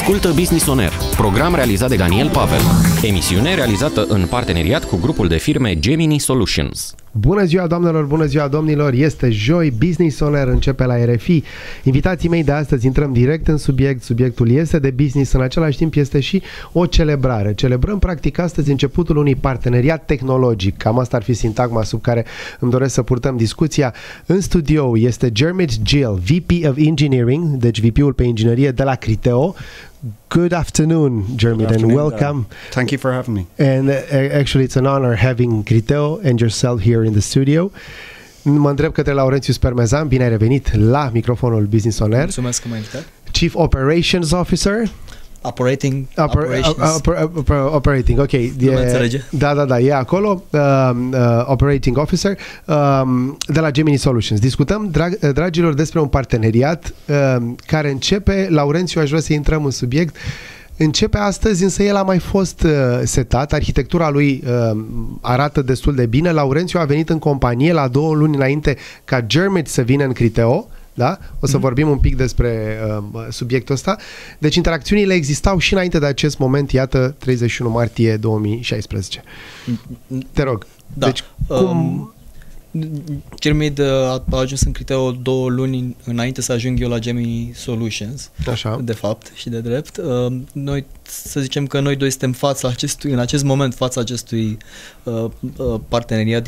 Ascultă Business On Air, program realizat de Daniel Pavel. Emisiune realizată în parteneriat cu grupul de firme Gemini Solutions. Bună ziua, doamnelor, bună ziua, domnilor! Este joi, Business On Air începe la RFI. Invitații mei de astăzi intrăm direct în subiect. Subiectul este de business, în același timp este și o celebrare. Celebrăm practic astăzi începutul unui parteneriat tehnologic. Cam asta ar fi sintagma sub care îmi doresc să purtăm discuția. În studio este Gill, VP of Engineering, deci VP-ul pe inginerie de la Criteo. Good afternoon, Diarmuid, and welcome. Thank you for having me. And actually, it's an honor having Criteo and yourself here in the studio. Mă întreb către Laurenţiu Spermezan, bine ai revenit la microfonul Business On Air. Mulțumesc că m-ai invitat. Chief Operations Officer. Operating, operating, ok. Da, e acolo. Operating Officer de la Gemini Solutions. Discutăm, dragilor, despre un parteneriat care începe. Laurenţiu, aș vrea să intrăm în subiect. Începe astăzi, însă el a mai fost setat, arhitectura lui arată destul de bine. Laurenţiu a venit în companie la 2 luni înainte ca Diarmuid să vină în Criteo. Da? O să vorbim un pic despre subiectul ăsta. Deci interacțiunile existau și înainte de acest moment, iată, 31 martie 2016. Te rog. Da. Deci, cum... Diarmuid a ajuns în Criteo 2 luni înainte să ajung eu la Gemini Solutions. Așa. De fapt și de drept. Noi, să zicem că noi doi suntem în acest moment fața acestui parteneriat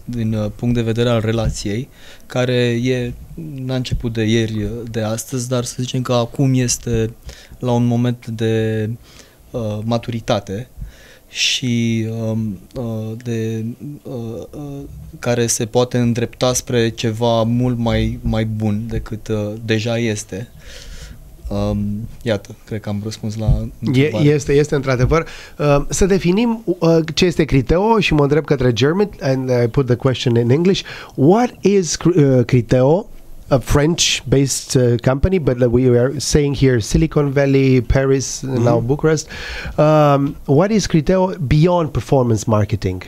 din punct de vedere al relației, care n-a început de ieri, de astăzi, dar să zicem că acum este la un moment de maturitate și care se poate îndrepta spre ceva mult mai bun decât deja este. Iată, cred că am răspuns la întrebare. Este într-adevăr. Să definim ce este Criteo și mă întreb către Diarmuid, and I put the question in English. What is Criteo? A French-based company, but we are saying here Silicon Valley, Paris, now Bucharest. What is Criteo beyond performance marketing?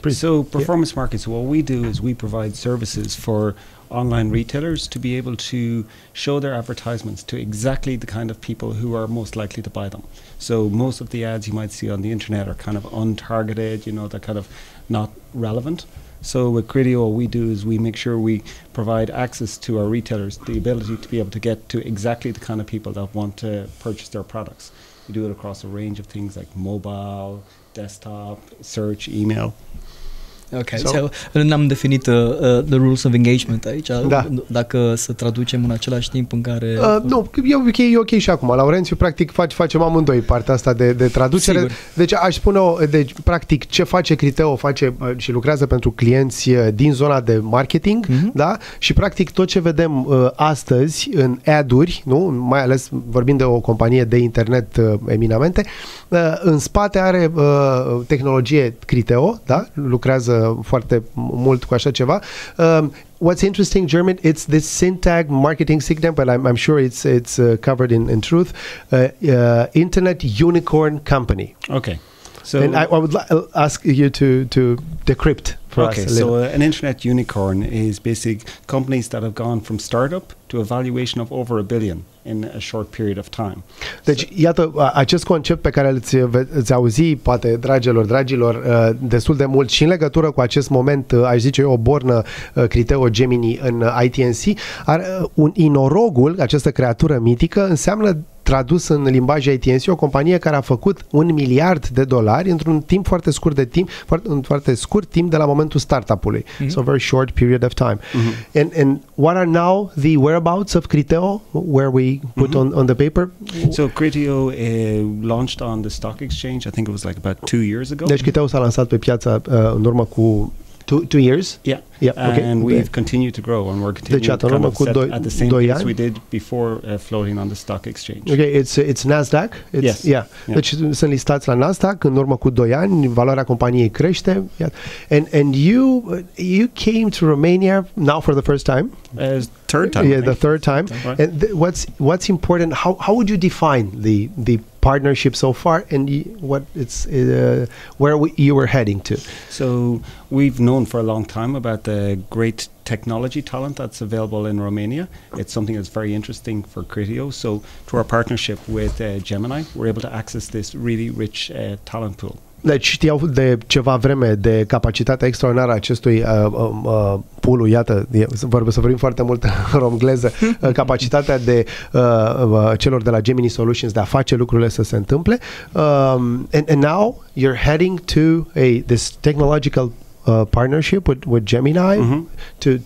So performance marketing, so what we do is we provide services for online retailers to be able to show their advertisements to exactly the kind of people who are most likely to buy them. So most of the ads you might see on the internet are kind of untargeted, they're kind of not relevant. So with Criteo, what we do is we make sure we provide access to our retailers, the ability to be able to get to exactly the kind of people that want to purchase their products. We do it across a range of things like mobile, desktop, search, email. Ok, so n-am definit the rules of engagement aici, dacă să traducem în același timp în care... Nu, e ok și acum. Laurenţiu, practic, facem amândoi partea asta de traducere. Sigur. Deci aș spune, practic, ce face Criteo, face și lucrează pentru clienți din zona de marketing, da? Și practic tot ce vedem astăzi în ad-uri, nu? Mai ales vorbim de o companie de internet eminamente, în spate are tehnologie Criteo, da? Lucrează foarte mult cu așa ceva. What's interesting, Diarmuid, it's this syntag, marketing syntag, but I'm sure it's covered in truth. Internet unicorn company. Okay. So, and I would ask you to decrypt for us a little. So an internet unicorn is basically companies that have gone from startup to a valuation of over $1 billion in a short period of time. Deci, iată, acest concept pe care îți auzi, poate, dragilor, destul de mult și în legătură cu acest moment, aș zice eu, o bornă Criteo Gemini în IT&C, un inorogul, această creatură mitică, înseamnă tradus în limbaj IT&C, o companie care a făcut $1 miliard într-un timp foarte scurt de timp, foarte scurt timp de la momentul startup-ului. So a very short period of time. And what are now the whereabouts of Criteo, where we put on the paper? So Criteo launched on the stock exchange, I think it was like about 2 years ago. Deci Criteo s-a lansat pe piață în urmă cu 2 years? Yeah. Okay. And we've continued to grow, and we're continuing to kind of set at the same pace we did before floating on the stock exchange. Okay, it's Nasdaq? Yes. Yeah. Deci sunt listați la Nasdaq în urmă cu 2 ani, valoarea companiei crește. And you came to Romania now for the first time? Third time. Yeah, the third time. Right. And what's important? How would you define the partnership so far, and what it's where you were heading to? So we've known for a long time about the great technology talent that's available in Romania. It's something that's very interesting for Criteo. So through our partnership with Gemini, we're able to access this really rich talent pool. Deci știau de ceva vreme de capacitatea extraordinară a acestui pool-ul, iată, să vorbim foarte mult în romgleză, capacitatea de celor de la Gemini Solutions de a face lucrurile să se întâmple. And now you're heading to this technological partnership with Gemini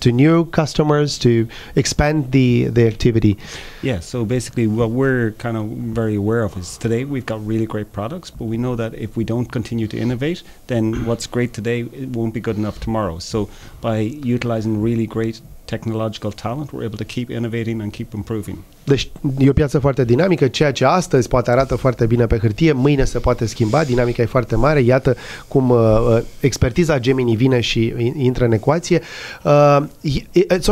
to new customers to expand the activity. Yeah, so basically what we're kind of very aware of is today we've got really great products, but we know that if we don't continue to innovate, then what's great today it won't be good enough tomorrow. So by utilizing really great technological talent, we're able to keep innovating and keep improving. Deci e o piață foarte dinamică, ceea ce astăzi poate arată foarte bine pe hârtie, mâine se poate schimba, dinamica e foarte mare, iată cum expertiza Gemini vine și intră în ecuație. It's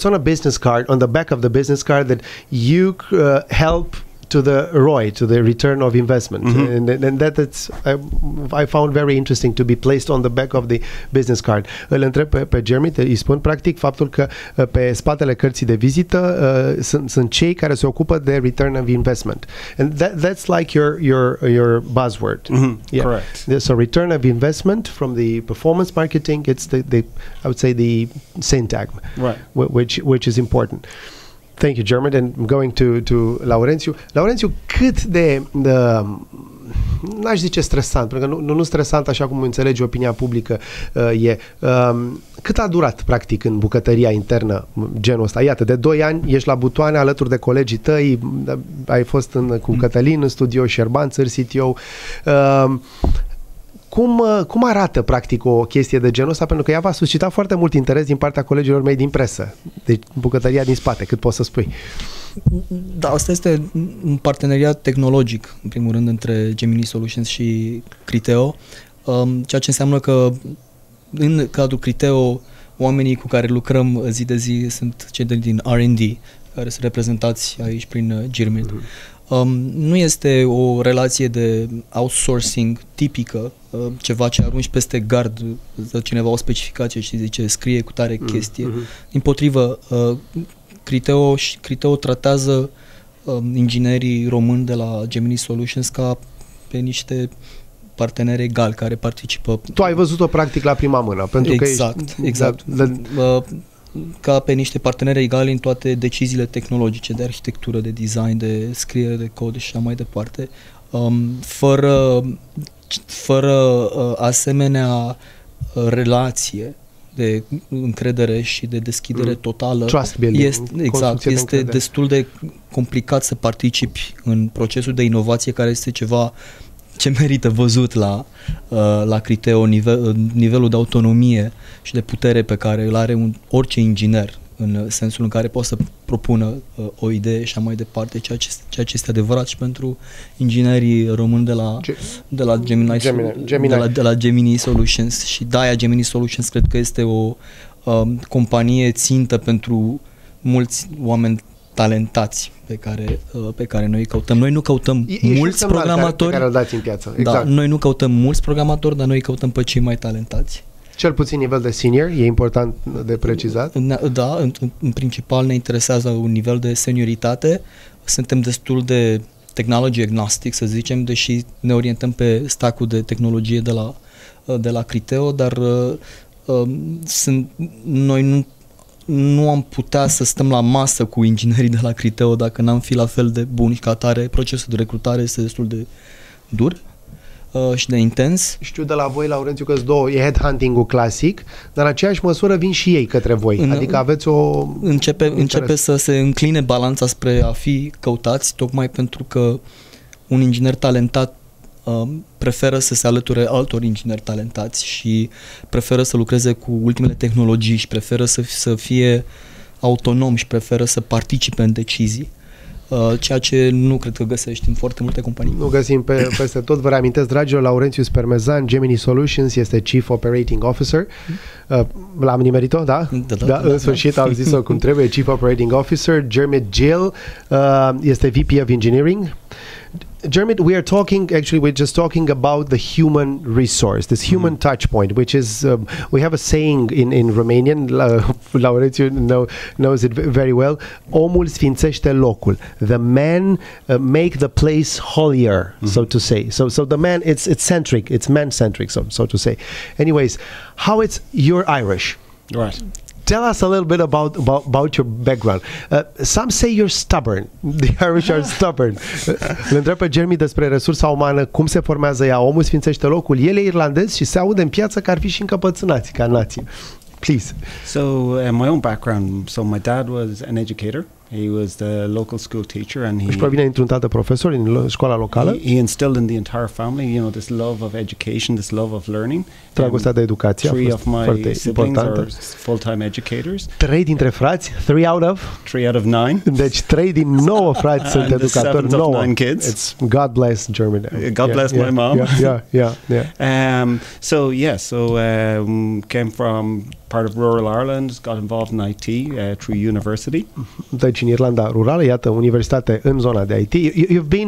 on a business card, on the back of the business card that you help to the ROI, to the return of investment. And that's I found very interesting to be placed on the back of the business card. Îl întreb pe Jeremy, îi spun practic faptul că pe spatele cărții de vizită sunt cei care se ocupă de return of investment. And that's like your buzzword. Yeah. Correct. So return of investment from the performance marketing, it's the I would say the syntagm, right, which is important. Thank you, German. And I'm going to Laurenţiu. Laurenţiu, cât de n-aș zice stresant, pentru că nu stresant așa cum înțelege opinia publică e. Cât a durat, practic, în bucătăria internă genul ăsta? Iată, de 2 ani ești la butoane alături de colegii tăi, ai fost cu Cătălin în studio, Șerban, țări CTO. Cum arată, practic, o chestie de genul ăsta? Pentru că ea va suscita foarte mult interes din partea colegilor mei din presă. Deci, bucătăria din spate, cât poți să spui? Da, asta este un parteneriat tehnologic, în primul rând, între Gemini Solutions și Criteo, ceea ce înseamnă că, în cadrul Criteo, oamenii cu care lucrăm zi de zi sunt cei din R&D, care sunt reprezentați aici prin Diarmuid. Nu este o relație de outsourcing tipică, ceva ce arunci peste gard, cineva o specificație și zice scrie cu tare chestie. Dimpotrivă, Criteo tratează inginerii români de la Gemini Solutions ca pe niște parteneri egali care participă. Tu ai văzut-o practic la prima mână. Pentru exact. Ca pe niște parteneri egali în toate deciziile tehnologice, de arhitectură, de design, de scriere de cod și așa mai departe. Fără asemenea relație de încredere și de deschidere totală, trust building, este destul de complicat să participi în procesul de inovație, care este ceva ce merită văzut la Criteo, nivelul de autonomie și de putere pe care îl are orice inginer, în sensul în care poate să propună o idee și mai departe, ceea ce este adevărat și pentru inginerii români de la Gemini Solutions. Și de-aia Gemini Solutions cred că este o companie țintă pentru mulți oameni talentați pe care noi căutăm. Noi nu căutăm mulți programatori. Care îl dați în piață. Exact. Da, noi nu căutăm mulți programatori, dar noi căutăm pe cei mai talentați. Cel puțin nivel de senior, e important de precizat? Da, în principal ne interesează un nivel de senioritate. Suntem destul de technology agnostic, să zicem, deși ne orientăm pe stack-ul de tehnologie de la Criteo, dar noi nu am putea să stăm la masă cu inginerii de la Criteo dacă n-am fi la fel de buni ca atare. Procesul de recrutare este destul de dur și de intens. Știu de la voi, Laurenţiu, că-s două, e headhunting-ul clasic, dar în aceeași măsură vin și ei către voi. Adică aveți o... Începe să se încline balanța spre a fi căutați, tocmai pentru că un inginer talentat preferă să se alăture altor ingineri talentați și preferă să lucreze cu ultimele tehnologii și preferă să fie autonom și preferă să participe în decizii, ceea ce nu cred că găsești în foarte multe companii. Nu găsim peste tot. Vă reamintesc, dragilor, Laurenţiu Spermezan, Gemini Solutions, este Chief Operating Officer. L-am nimerit-o, da? Da, în sfârșit am zis-o cum trebuie, Chief Operating Officer. Gill este VP of Engineering. Diarmuid, we're just talking about the human resource, this human touch point, which is, we have a saying in Romanian, Laurenţiu knows it very well, omul sfințește locul. The man make the place holier, so to say. So the man, it's centric, it's man-centric, so to say. Anyways, you're Irish. Right. Tell us a little bit about your background. Some say you're stubborn. The Irish are stubborn. Îl întreb pe Jeremy despre resursa umană, cum se formează ea, omul sfințește locul. El e irlandez și se aude în piață că ar fi și încăpățânați ca nație. Please. So my own background, so my dad was an educator. He was the local school teacher, and he provine dintr-un tată profesor din școala locală. He instilled in the entire family, this love of education, this love of learning. Dragostea de educație. Three of my siblings are full-time educators. 3 dintre frați, 3 out of 9. Deci 3 din 9 frați sunt educatori. 9 kids. It's God bless Germany. God bless my mom. Yeah. Came from part of rural Ireland, got involved in IT through university. Deci în Irlanda rurală, iată, universitate în zona de IT.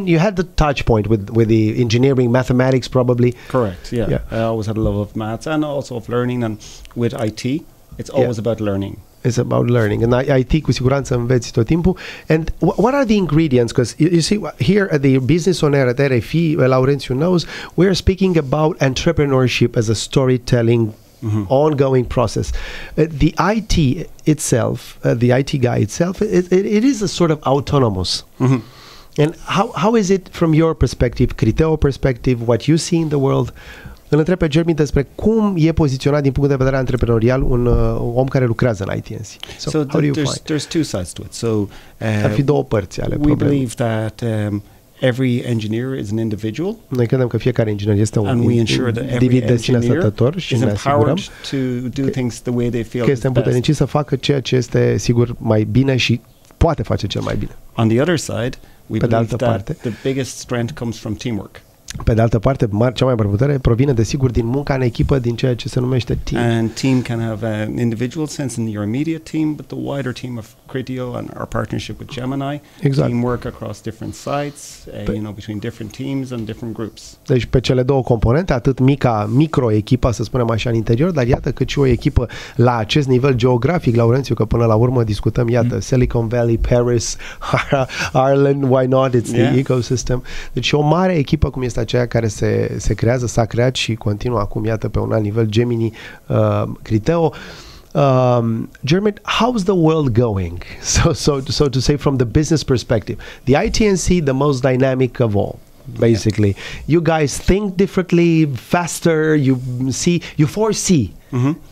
You had the touch point with the engineering, mathematics probably. Correct, yeah. I always had a love of maths and also of learning, and with IT, it's always about learning. It's about learning. And IT, cu siguranță înveți tot timpul. And what are the ingredients? Because you see, here at the Business On Air at RFI, Laurenţiu knows, we're speaking about entrepreneurship as a storytelling ongoing process. The IT itself, the IT guy itself, it is a sort of autonomous. And how is it from your perspective, Criteo perspective, what you see in the world? Îl întreb pe Jeremy despre cum e poziționat din punct de vedere antreprenorial un om care lucrează în IT&C. So how do you find? There's two sides to it. So ar fi două părți ale problemei. We believe that every engineer is an individual. Noi credem că fiecare inginer este un individ de sine stătător și ne asigurăm to do things the way they feel că este împuternicit să facă ceea ce este sigur mai bine și poate face cel mai bine. On the other side, we believe that the biggest strength comes from teamwork. Pe de altă parte, cea mai mare putere provine desigur din munca în echipă, din ceea ce se numește team. And team can have an individual sense in your immediate team, but the wider team of Criteo and our partnership with Gemini, teamwork across different sites, between different teams and different groups. Deci pe cele două componente, atât micro-echipa, să spunem așa, în interior, dar iată cât și o echipă la acest nivel geografic, Laurenţiu, că până la urmă discutăm, iată, Silicon Valley, Paris, Ireland, why not? It's the ecosystem. Deci o mare echipă cum este aceea care se creează, s-a creat și continuă acum, iată, pe un alt nivel, Gemini, Criteo. Diarmuid, how's the world going? So to say, from the business perspective, the IT&C, the most dynamic of all, basically. You guys think differently, faster, you foresee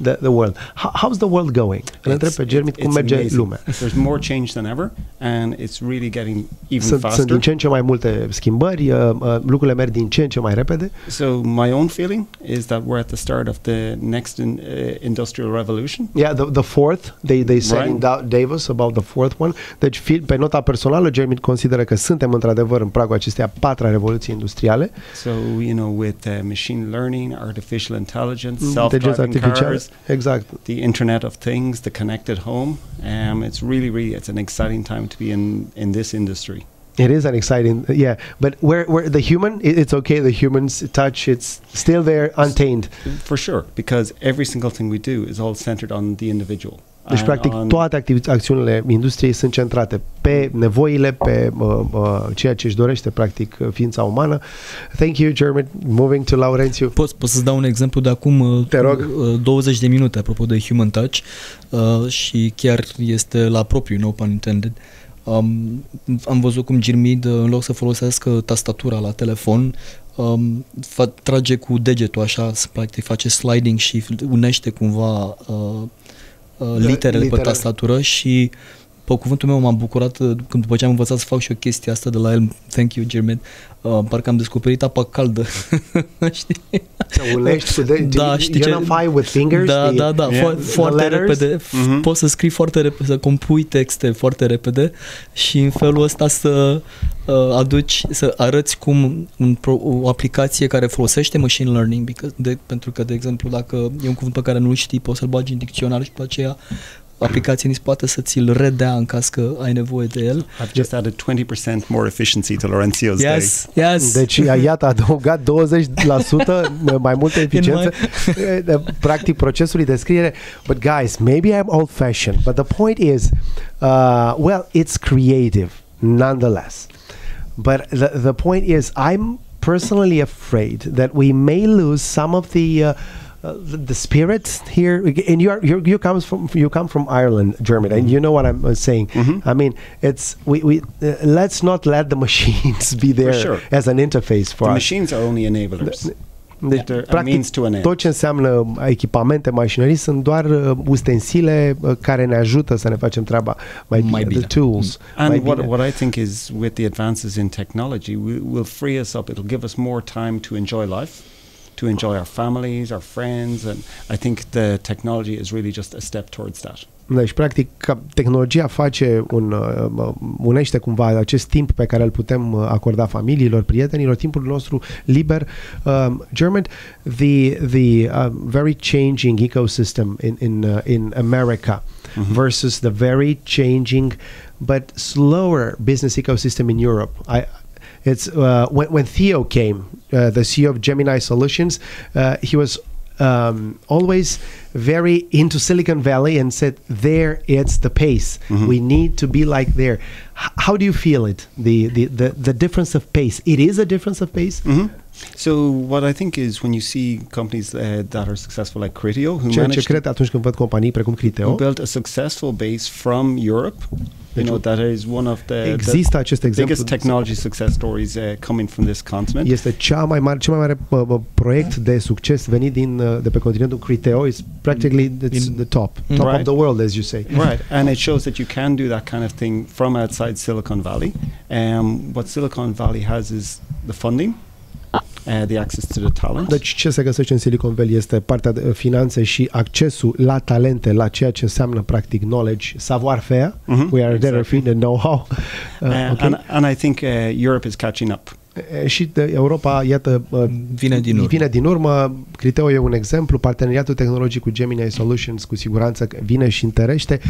the world. How's the world going? Îl întreb pe Diarmuid cum merge lumea. There's more change than ever, and it's really getting even faster. Sunt din ce în ce mai multe schimbări, lucrurile merg din ce în ce mai repede. So my own feeling is that we're at the start of the next industrial revolution. Yeah, the fourth. They said in Davos about the fourth one. Deci pe nota personală, Diarmuid consideră că suntem într-adevăr în pragul acesteia patra revoluții industriale. So with machine learning, artificial intelligence, self-driving cars, the Internet of Things, the connected home. It's really an exciting time to be in this industry. It is an exciting, but where the human, it's okay, the human's touch, it's still there, untamed. For sure, because every single thing we do is all centered on the individual. Deci, practic, toate acțiunile industriei sunt centrate pe nevoile, pe ceea ce își dorește, practic, ființa umană. Thank you, Diarmuid. Moving to Laurenţiu. Pot să-ți dau un exemplu de acum 20 de minute, apropo de Human Touch, și chiar este la propriu, no pun intended. Am văzut cum Diarmuid, în loc să folosească tastatura la telefon, trage cu degetul așa, practic face sliding și unește cumva literele pe tastatură și pe cuvântul meu m-am bucurat când după ce am învățat să fac și o chestie asta de la el. Thank you, Diarmuid. Parcă am descoperit apa caldă. Știi? Să unești cu degetul. Unify with fingers. Da. Foarte repede. Poți să scrii foarte repede, să compui texte foarte repede și în felul ăsta să să arăți cum o aplicație care folosește machine learning, pentru că, de exemplu, dacă e un cuvânt pe care nu-l știi, poți să-l bagi în dicționar și pe aceea aplicația poate să ți-l redea în caz că ai nevoie de el. I've just added 20% more efficiency to Laurențiu's day. Yes. Deci iată, a adăugat 20% mai multă eficiență practic procesului de scriere. But guys, maybe I'm old-fashioned, but the point is, well, it's creative nonetheless. But the point is, I'm personally afraid that we may lose some of the spirit here. And you come from Ireland, Germany, and you know what I'm saying. I mean, it's we let's not let the machines be there as an interface for us. The machines are only enablers. Deci, practic, tot ce înseamnă echipamente, mașinării sunt doar ustensile care ne ajută să ne facem treaba mai bine. The tools. And what I think is, with the advances in technology, will free us up. It'll give us more time to enjoy life, to enjoy our families, our friends, and I think the technology is really just a step towards that. Deci, practic, tehnologia unește cumva acest timp pe care îl putem acorda familiilor, prietenilor, timpul nostru liber. German, the very changing ecosystem in America versus the very changing but slower business ecosystem in Europe. It's when Theo came, the CEO of Gemini Solutions, he was always very into Silicon Valley and said, there it's the pace. We need to be like there. How do you feel it? The difference of pace. It is a difference of pace? So what I think is, when you see companies that are successful like Criteo, who cred atunci când văd companii precum Criteo, who built a successfare base from Europe, you know, that is one of the biggest technology success stories coming from this continent. Este cel mai mare proiect de succes venit de pe continentul Criteo. Is practically the top of the world, as you say. Right, and it shows that you can do that kind of thing from outside Silicon Valley. What Silicon Valley has is the funding, the access to the talent. Deci ce se găsește în Silicon Valley este partea de finanțe și accesul la talente, la ceea ce înseamnă practic knowledge, savoir-faire. We are there for the know-how. And I think Europe is catching up. Și Europa, iată, vine din urmă. Criteo e un exemplu. Parteneriatul tehnologic cu Gemini Solutions cu siguranță vine și întărește.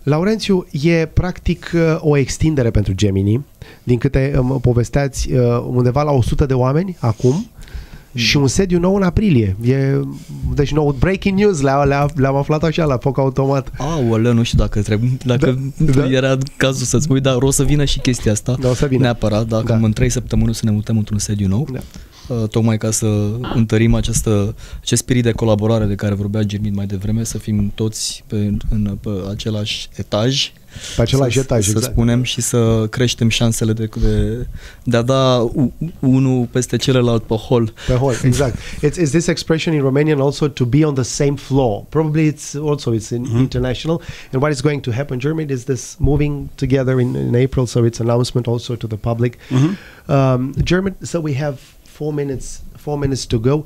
Laurențiu, e practic o extindere pentru Gemini, din câte povesteați, undeva la 100 de oameni acum și un sediu nou în aprilie. Deci nou breaking news, le-am aflat așa la foc automat. Aoleu, nu știu dacă era cazul să-ți spui, dar o să vină și chestia asta. O să vină. Neapărat, dacă în 3 săptămâni să ne mutăm într-un sediu nou. Tocmai ca să întărim acest spirit de colaborare de care vorbea Diarmuid mai devreme, să fim toți pe același etaj. Pe același etaj, să spunem, și să creștem șansele de a da unul peste celălalt pe hol. Pe hol, exact. Is this expression in Romanian also to be on the same floor? Probably it's international. And what is going to happen in Germany is this moving together in April, so it's announcement also to the public. German, so we have 4 minutes to go.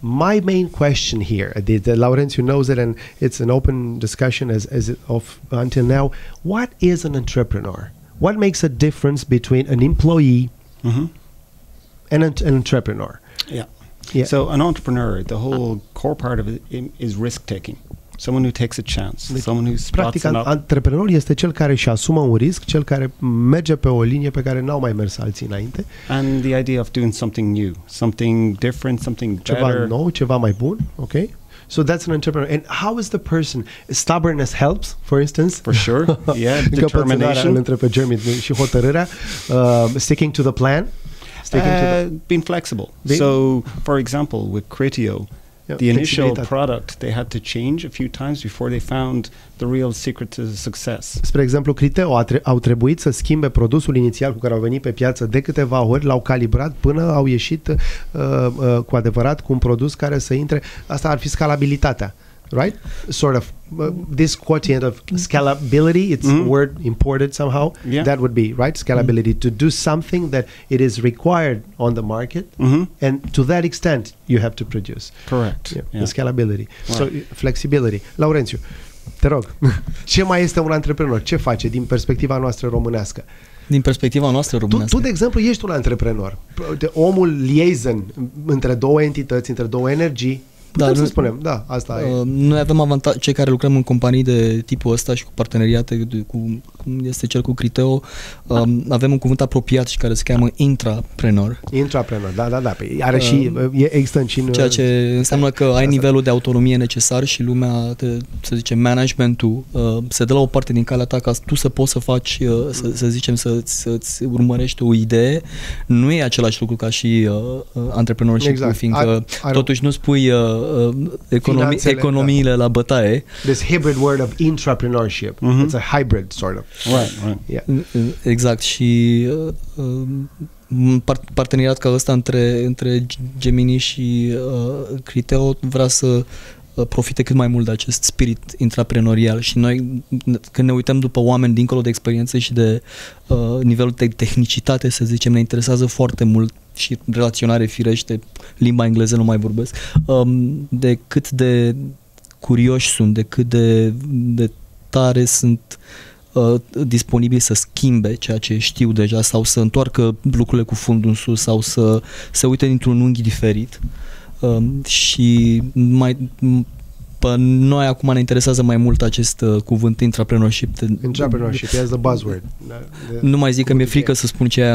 My main question here, Laurenţiu knows it, and it's an open discussion until now. What is an entrepreneur? What makes a difference between an employee and an entrepreneur? Yeah. So an entrepreneur, the whole core part of it is risk-taking. Someone who takes a chance, someone who spots an antreprenor este cel care își asumă un risc, cel care merge pe o linie pe care n-au mai mers alții înainte. And the idea of doing something new, something different, something better. Ceva nou, ceva mai bun, okay? So that's an entrepreneur. And how is the person? Stubbornness helps, for instance. For sure, yeah. Determination. Și hotărârea, sticking to the plan. Being flexible. So, for example, with Criteo, the initial product they had to change a few times before they found the real secret to success. Spre exemplu, Criteo au trebuit să schimbe produsul inițial cu care au venit pe piață de câteva ori, l-au calibrat până au ieșit cu adevărat cu un produs care să intre. Asta ar fi scalabilitatea. Right? Sort of this quotient of scalability, it's a word imported somehow. Yeah. That would be, right? Scalability, to do something that it is required on the market, and to that extent you have to produce. Correct. Yeah. The scalability. Wow. So flexibility. Laurențiu, te rog, ce mai este un antreprenor? Ce face din perspectiva noastră românească? Din perspectiva noastră românească. Tu, de exemplu, ești un antreprenor. Omul liaison între două entități, între două energii, Putem să spunem, da, asta e. Noi avem avantaj, cei care lucrăm în companii de tipul ăsta și cu parteneriate, cum este cel cu Criteo, avem un cuvânt apropiat și care se cheamă intrapreneur. Intrapreneur, da. Are și, există și în... Ceea ce înseamnă că ai nivelul de autonomie necesar și lumea, să zicem, managementul se dă la o parte din calea ta ca tu să poți să faci, să zicem, să-ți urmărești o idee. Nu e același lucru ca și antrepreneurship, fiindcă totuși nu spui economiile la bătaie. This hybrid word of intrapreneurship. It's a hybrid sort of. Right. Yeah. Exact. Și parteneriat ca ăsta între Gemini și Criteo vrea să profite cât mai mult de acest spirit intraprenorial și noi, când ne uităm după oameni dincolo de experiențe și de nivelul de tehnicitate, să zicem, ne interesează foarte mult și relaționare firește, limba engleză nu mai vorbesc, de cât de curioși sunt, de cât de tare sunt disponibili să schimbe ceea ce știu deja sau să întoarcă lucrurile cu fundul în sus sau să se uite dintr-un unghi diferit. Și pe noi acum ne interesează mai mult acest cuvânt intrapreneurship. Intrapreneurship, that's the buzzword. Nu mai zic că mi-e frică să spun ce e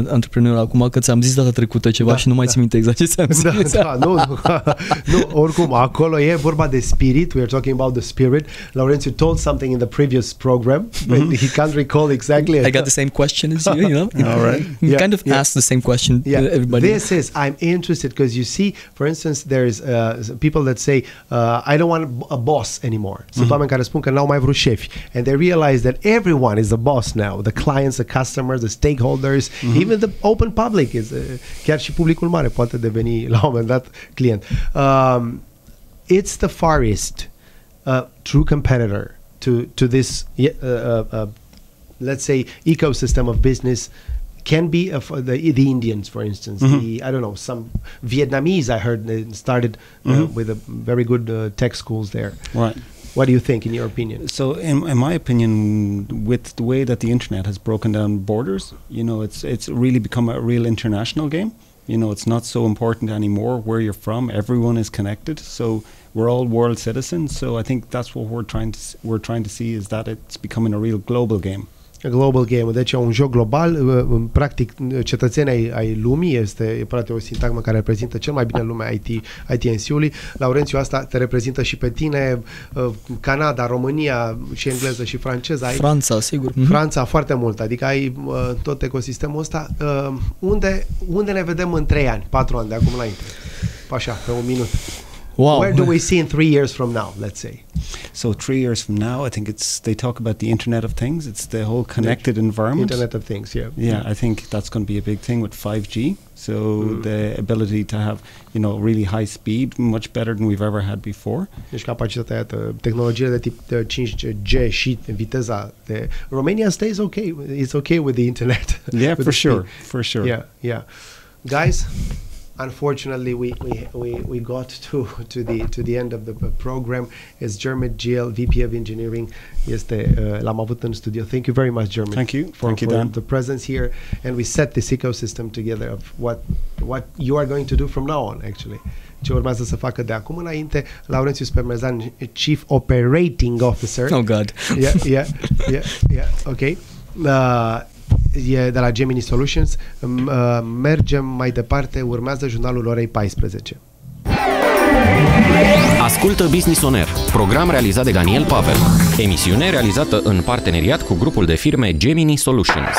antrepreneur acum, că ți-am zis data trecută ceva și nu mai țin minte exact ce ți-am zis. Nu, oricum, acolo e vorba de spirit, we are talking about the spirit. Laurențiu told something in the previous program, but he can't recall exactly. I got the same question as you, you know? All right. You kind of asked the same question to everybody. This is, I'm interested, because you see, for instance, there's people that say, I don't want a boss anymore. Sunt oameni care spun că n-au mai vrut șefi. And they realize that everyone is the boss now. The clients, the customers, the stakeholders, even the open public is, chiar și publicul mare poate deveni la un moment dat client. It's the far east true competitor to this let's say ecosystem of business. Can be the Indians, for instance. I don't know, some Vietnamese, I heard, they started with a very good tech schools there. Right. What do you think, in your opinion? So, in my opinion, with the way that the internet has broken down borders, you know, it's really become a real international game. You know, it's not so important anymore where you're from. Everyone is connected. So we're all world citizens. So I think that's what we're trying to see, is that it's becoming a real global game. Global game, deci e un joc global, practic cetățenii ai lumii, este practic o sintagmă care reprezintă cel mai bine lumea IT&C-ului. Laurențiu, asta te reprezintă și pe tine, Canada, România, și engleză și franceză. Franța, sigur. Franța foarte mult, adică ai tot ecosistemul ăsta. Unde ne vedem în 3 ani, 4 ani de acum înainte? Așa, pe un minut. Wow. Where do we see in 3 years from now, let's say? So 3 years from now, I think they talk about the Internet of Things. It's the whole connected environment. Internet of Things, yeah. Yeah, I think that's going to be a big thing with 5G. So the ability to have, you know, really high speed, much better than we've ever had before. Deci capacitatea, tehnologiile de tip 5G și viteza de... Romania stays okay. It's okay with the internet. Yeah, for sure. Yeah. Guys, unfortunately, we got to the end of the program. It's Diarmuid, Gill, VP of Engineering. L-am avut în studio. Thank you very much, Diarmuid. Thank you. For Dan. the presence here, and we set this ecosystem together of what you are going to do from now on, actually. Ce urmează să facă de acum înainte. Laurenţiu Spermezan, Chief Operating Officer. Oh God. Yeah. Okay. E de la Gemini Solutions. Mergem mai departe, urmează jurnalul orei 14. Ascultă Business On Air, program realizat de Daniel Pavel. Emisiune realizată în parteneriat cu grupul de firme Gemini Solutions.